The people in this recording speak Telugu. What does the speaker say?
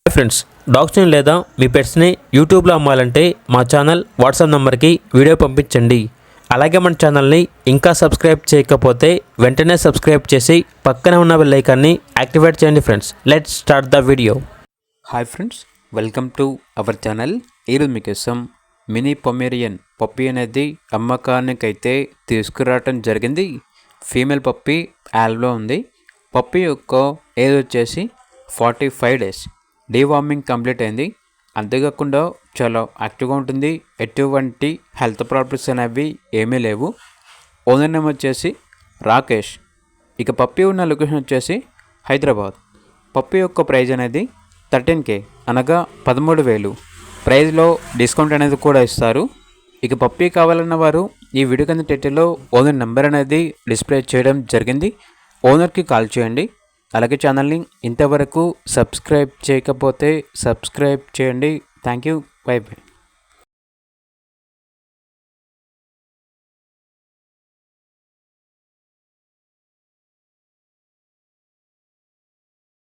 ఫ్రెండ్స్, డాగ్స్ని లేదా మీ పెట్స్ని యూట్యూబ్లో అమ్మాలంటే మా ఛానల్ వాట్సాప్ నెంబర్కి వీడియో పంపించండి. అలాగే మన ఛానల్ని ఇంకా సబ్స్క్రైబ్ చేయకపోతే వెంటనే సబ్స్క్రైబ్ చేసి పక్కనే ఉన్న బెల్ ఐకాన్ని యాక్టివేట్ చేయండి. Friends, let's start the video. Hi friends, welcome to our channel. ఈరోజు మీకోసం మినీ పొమేరియన్ పప్పీ అనేది అమ్మకానికైతే తీసుకురావటం జరిగింది. ఫీమేల్ పప్పీ యాల్లో ఉంది. పప్పీ యొక్క ఏజ్ వచ్చేసి 45 డేస్. డీవార్మింగ్ కంప్లీట్ అయింది. అంతేకాకుండా చాలా యాక్టివ్గా ఉంటుంది. ఎటువంటి హెల్త్ ప్రాబ్లమ్స్ అనేవి ఏమీ లేవు. ఓనర్ నేమ్ వచ్చేసి రాకేష్. ఇక పప్పీ ఉన్న లొకేషన్ వచ్చేసి హైదరాబాద్. పప్పీ యొక్క ప్రైజ్ అనేది 13K అనగా 13,000. ప్రైజ్లో డిస్కౌంట్ అనేది కూడా ఇస్తారు. ఇక పప్పీ కావాలన్న వారు ఈ వీడియో కింద టైటిల్లో ఓనర్ నెంబర్ అనేది డిస్ప్లే చేయడం జరిగింది. ఓనర్కి కాల్ చేయండి. అలాగే ఛానల్ని ఇంతవరకు సబ్స్క్రైబ్ చేయకపోతే సబ్స్క్రైబ్ చేయండి. Thank you. By by.